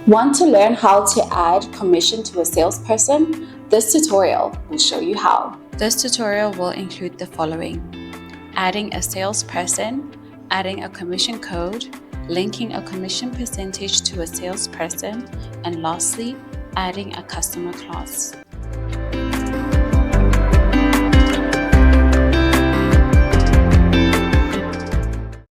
Want to learn how to add commission to a salesperson? This tutorial will show you how. This tutorial will include the following: adding a salesperson, adding a commission code, linking a commission percentage to a salesperson, and lastly, adding a customer class.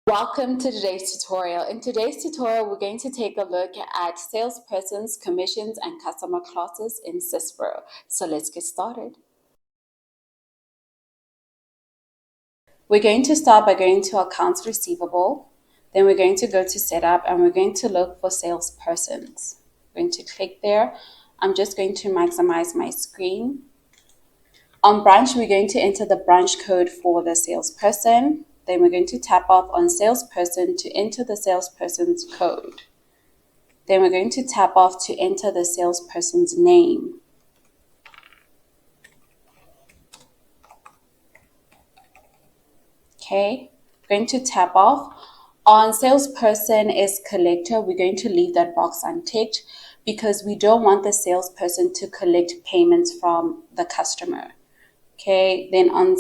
Welcome to today's tutorial. In today's tutorial, we're going to take a look at salespersons, commissions, and customer classes in SYSPRO. So let's get started. We're going to start by going to Accounts Receivable. Then we're going to go to Setup, and we're going to look for salespersons. I'm going to click there. I'm just going to maximize my screen. On branch, we're going to enter the branch code for the salesperson. Then we're going to tap off on salesperson to enter the salesperson's code. Then we're going to tap off to enter the salesperson's name. Okay, we're going to tap off. On salesperson is collector, we're going to leave that box unticked because we don't want the salesperson to collect payments from the customer. Okay, then on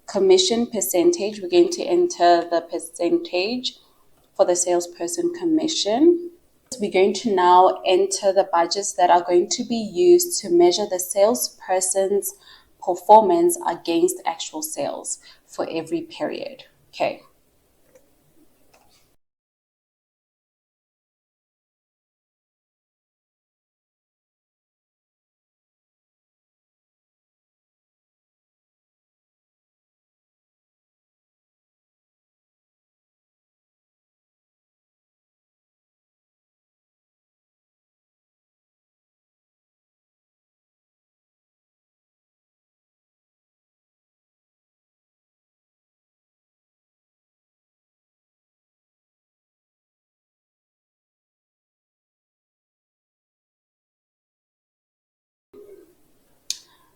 commission percentage, we're going to enter the percentage for the salesperson commission. We're going to now enter the budgets that are going to be used to measure the salesperson's performance against actual sales for every period. Okay.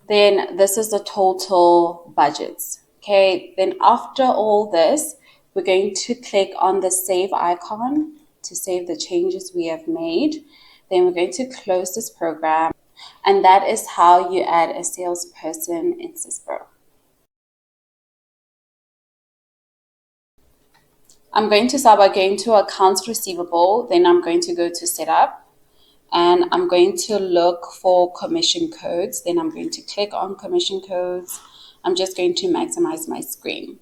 Then this is the total budgets. Okay, then after all this, we're going to click on the save icon to save the changes we have made. Then we're going to close this program, and that is how you add a salesperson in SYSPRO. I'm going to start by going to Accounts Receivable, then I'm going to go to Setup, and I'm going to look for commission codes. Then I'm going to click on commission codes. I'm just going to maximize my screen.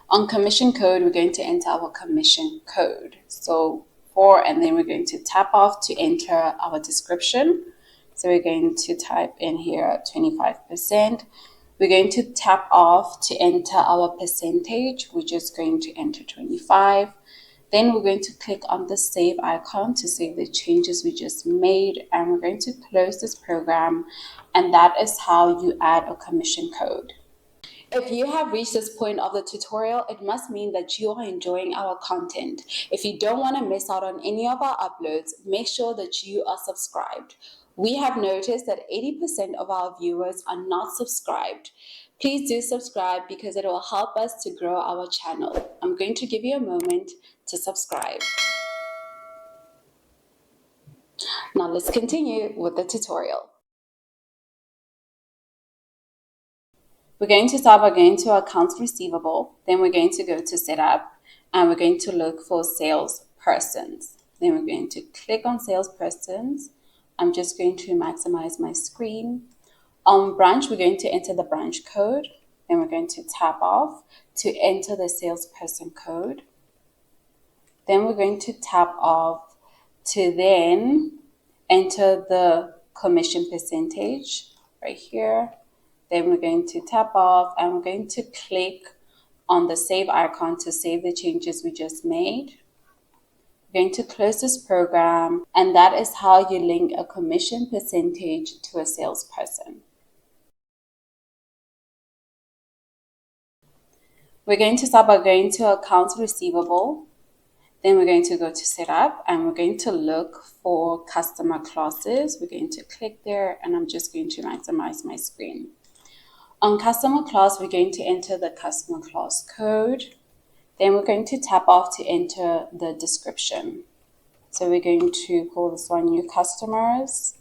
On commission code, we're going to enter our commission code. So and then we're going to tap off to enter our description. So we're going to type in here 25%. We're going to tap off to enter our percentage. We're just going to enter 25. Then we're going to click on the save icon to save the changes we just made, and we're going to close this program, and that is how you add a commission code. If you have reached this point of the tutorial, it must mean that you are enjoying our content. If you don't want to miss out on any of our uploads, make sure that you are subscribed. We have noticed that 80% of our viewers are not subscribed. Please do subscribe because it will help us to grow our channel. I'm going to give you a moment to subscribe. Now let's continue with the tutorial. We're going to start by going to Accounts Receivable. Then we're going to go to Setup, and we're going to look for salespersons. Then we're going to click on salespersons. I'm just going to maximize my screen. On branch, we're going to enter the branch code. Then we're going to tap off to enter the salesperson code. Then we're going to tap off to then enter the commission percentage right here. Then we're going to tap off, and we're going to click on the save icon to save the changes we just made. We're going to close this program, and that is how you link a commission percentage to a salesperson. We're going to start by going to Accounts Receivable. Then we're going to go to Setup, and we're going to look for customer classes. We're going to click there, and I'm just going to maximize my screen. On customer class, we're going to enter the customer class code. Then we're going to tap off to enter the description. So we're going to call this one new customers.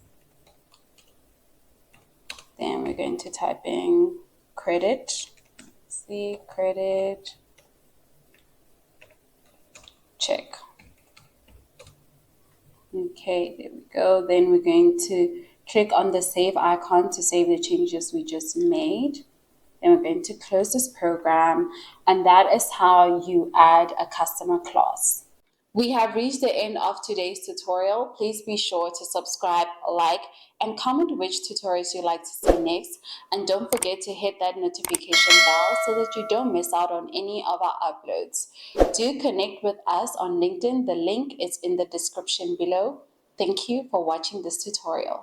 Then we're going to type in credit. See, credit, check. Okay, there we go. Then we're going to click on the save icon to save the changes we just made. Then we're going to close this program, and that is how you add a customer class. We have reached the end of today's tutorial. Please be sure to subscribe, like, and comment which tutorials you'd like to see next. And don't forget to hit that notification bell so that you don't miss out on any of our uploads. Do connect with us on LinkedIn. The link is in the description below. Thank you for watching this tutorial.